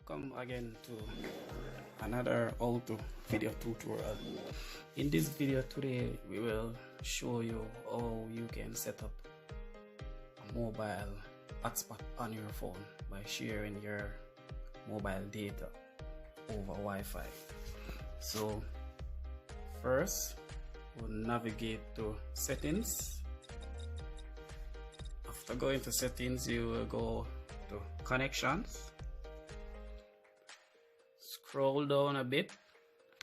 Welcome again to another auto video tutorial. In this video today we will show you how you can set up a mobile hotspot on your phone by sharing your mobile data over Wi-Fi. So first we'll navigate to settings. After going to settings, you will go to connections, scroll down a bit,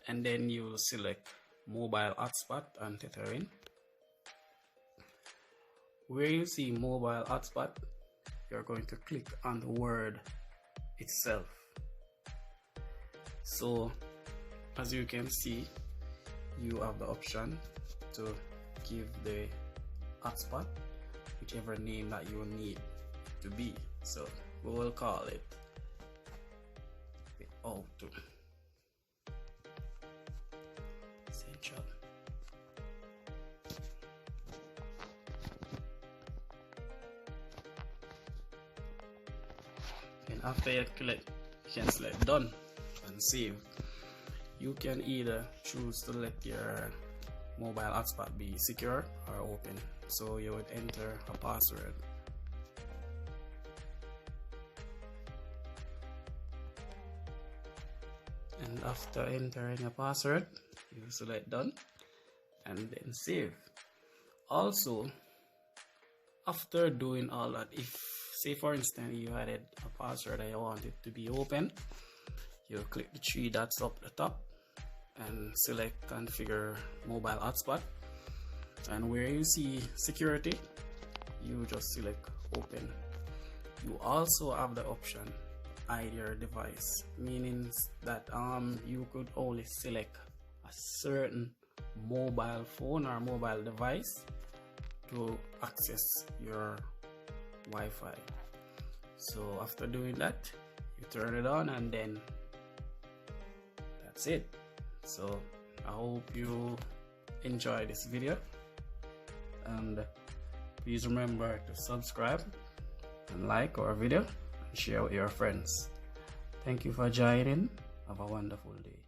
and then you will select mobile hotspot and tethering. Where you see mobile hotspot, you're going to click on the word itself. So as you can see, you have the option to give the hotspot whichever name that you need to be. So we will call it the auto essential. And after you click, you can select done and save. You can either choose to let your mobile hotspot be secure or open. So you would enter a password. And after entering a password, you select done and then save. Also, after doing all that, if say for instance you added a password and you want it to be open, you click the three dots up the top and select configure mobile hotspot, and where you see security, you just select open. You also have the option hide your device, meaning that you could only select a certain mobile phone or mobile device to access your Wi-Fi. So after doing that, you turn it on and then that's it. So I hope you enjoy this video, and please remember to subscribe and like our video and share with your friends. Thank you for joining. Have a wonderful day.